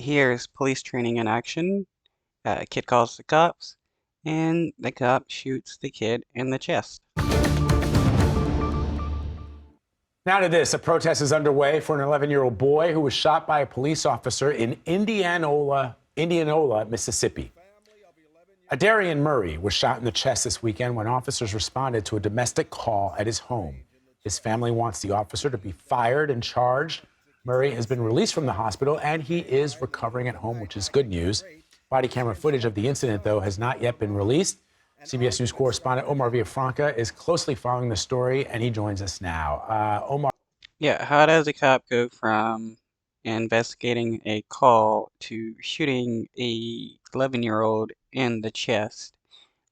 Here's police training in action. A kid calls the cops, and the cop shoots the kid in the chest. Now to this, a protest is underway for an 11-year-old boy who was shot by a police officer in Indianola, Mississippi. Adarian Murray was shot in the chest this weekend when officers responded to a domestic call at his home. His family wants the officer to be fired and charged. Murray has been released from the hospital and he is recovering at home, which is good news. Body camera footage of the incident, though, has not yet been released. CBS News correspondent Omar Villafranca is closely following the story, and he joins us now. Omar. Yeah, how does a cop go from investigating a call to shooting a 11-year-old in the chest?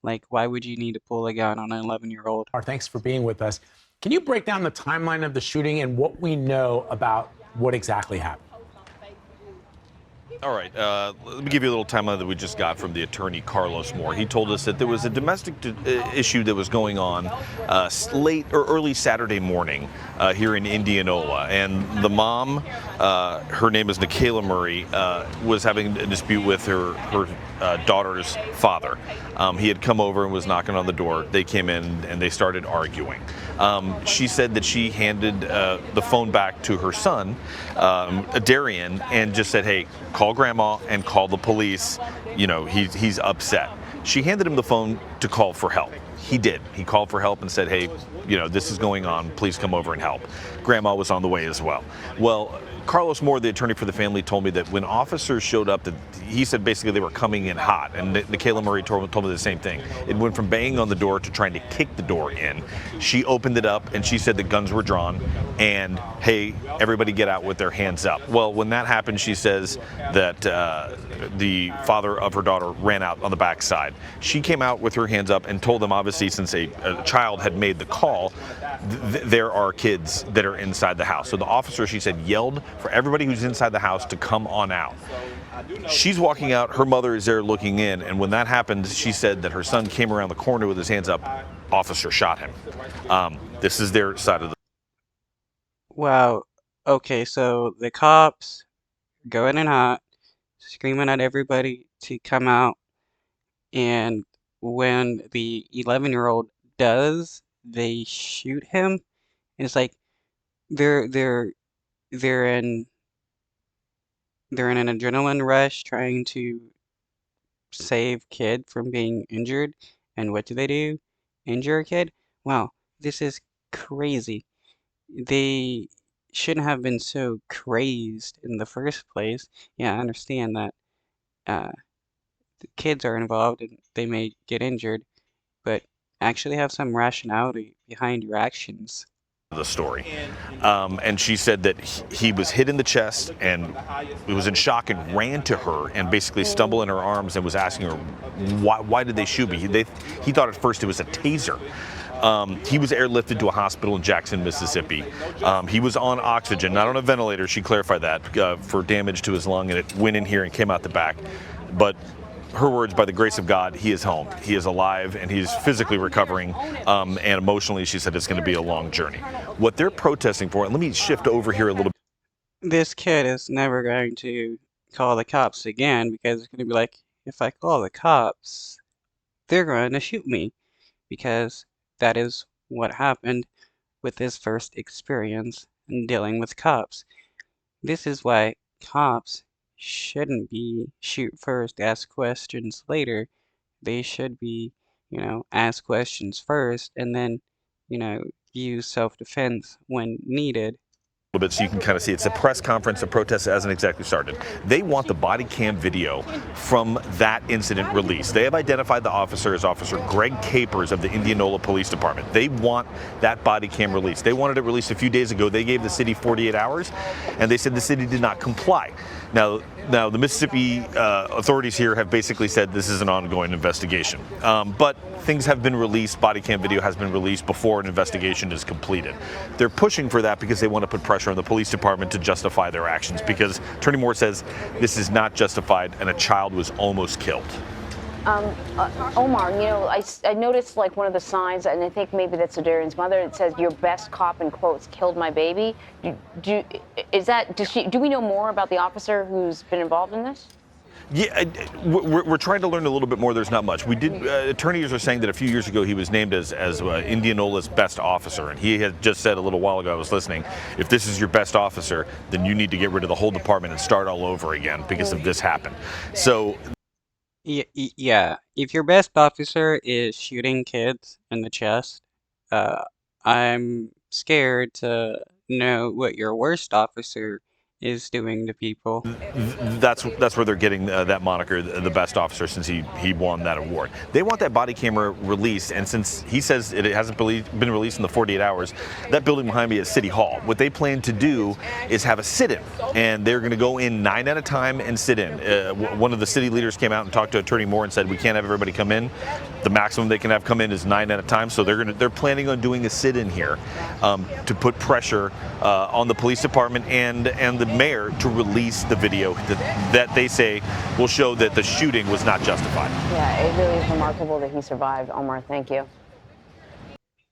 Like, why would you need to pull a gun on an 11-year-old? Thanks for being with us. Can you break down the timeline of the shooting and what we know about what exactly happened? All right, let me give you a little timeline that we just got from the attorney, Carlos Moore. He told us that there was a domestic issue that was going on late or early Saturday morning here in Indianola. And the mom, her name is Nikayla Murray, was having a dispute with her daughter's father. He had come over and was knocking on the door. They came in and they started arguing. She said that she handed the phone back to her son, Darian, and just said, hey, call grandma and call the police. You know, he's upset. She handed him the phone to call for help. He did. He called for help and said, hey, you know, this is going on. Please come over and help. Grandma was on the way as well. Well, Carlos Moore, the attorney for the family, told me that when officers showed up, that he said basically they were coming in hot. And Nikayla Murray told me the same thing. It went from banging on the door to trying to kick the door in. She opened it up and she said the guns were drawn and, hey, everybody get out with their hands up. Well, when that happened, she says that the father of her daughter ran out on the backside. She came out with her hands up and told them, obviously, since a child had made the call, there are kids that are inside the house. So the officer, she said, yelled for everybody who's inside the house to come on out. She's walking out, her mother is there looking in, and when that happened, she said that her son came around the corner with his hands up. Officer shot him. This is their side of the... Wow. Okay, so the cops going in hot, screaming at everybody to come out, and when the 11-year-old does, they shoot him. And it's like they're in an adrenaline rush trying to save kid from being injured. And what do? Injure a kid? Wow, this is crazy. They shouldn't have been so crazed in the first place. Yeah, I understand that the kids are involved and they may get injured, but actually have some rationality behind your actions. The story. And she said that he was hit in the chest and was in shock and ran to her and basically stumbled in her arms and was asking her, why did they shoot me? He thought at first it was a taser. He was airlifted to a hospital in Jackson, Mississippi. He was on oxygen, not on a ventilator. She clarified that for damage to his lung, and it went in here and came out the back. But her words, by the grace of God, he is home. He is alive and he's physically recovering. And emotionally, she said it's going to be a long journey. What they're protesting for, and let me shift over here a little bit. This kid is never going to call the cops again because it's going to be like, if I call the cops, they're going to shoot me, because that is what happened with his first experience in dealing with cops. This is why cops shouldn't be shoot first, ask questions later. They should be, ask questions first and then, use self-defense when needed. A little bit so you can kind of see it's a press conference. The protest hasn't exactly started. They want the body cam video from that incident released. They have identified the officer as Officer Greg Capers of the Indianola Police Department. They want that body cam released. They wanted it released a few days ago. They gave the city 48 hours, and they said the city did not comply. Now the Mississippi authorities here have basically said this is an ongoing investigation. But things have been released. Body cam video has been released before an investigation is completed. They're pushing for that because they want to put pressure on the police department to justify their actions, because Attorney Moore says this is not justified and a child was almost killed. Omar, I noticed like one of the signs, and I think maybe that's Adarian's mother. It says, "Your best cop," in quotes, "killed my baby." Do we know more about the officer who's been involved in this? Yeah, we're trying to learn a little bit more. There's not much. We did. Attorneys are saying that a few years ago he was named as Indianola's best officer, and he had just said a little while ago, I was listening, if this is your best officer, then you need to get rid of the whole department and start all over again because of this happened. So Yeah, if your best officer is shooting kids in the chest, uh, I'm scared to know what your worst officer is doing to people. that's where they're getting that moniker, the best officer, since he won that award. They want that body camera released, and since he says it hasn't been released in the 48 hours, that building behind me is City Hall. What they plan to do is have a sit-in, and they're going to go in 9 at a time and sit in. One of the city leaders came out and talked to Attorney Moore and said we can't have everybody come in. The maximum they can have come in is 9 at a time, so they're planning on doing a sit-in here to put pressure on the police department and the mayor to release the video that they say will show that the shooting was not justified. Yeah, it really is remarkable that he survived. Omar, thank you.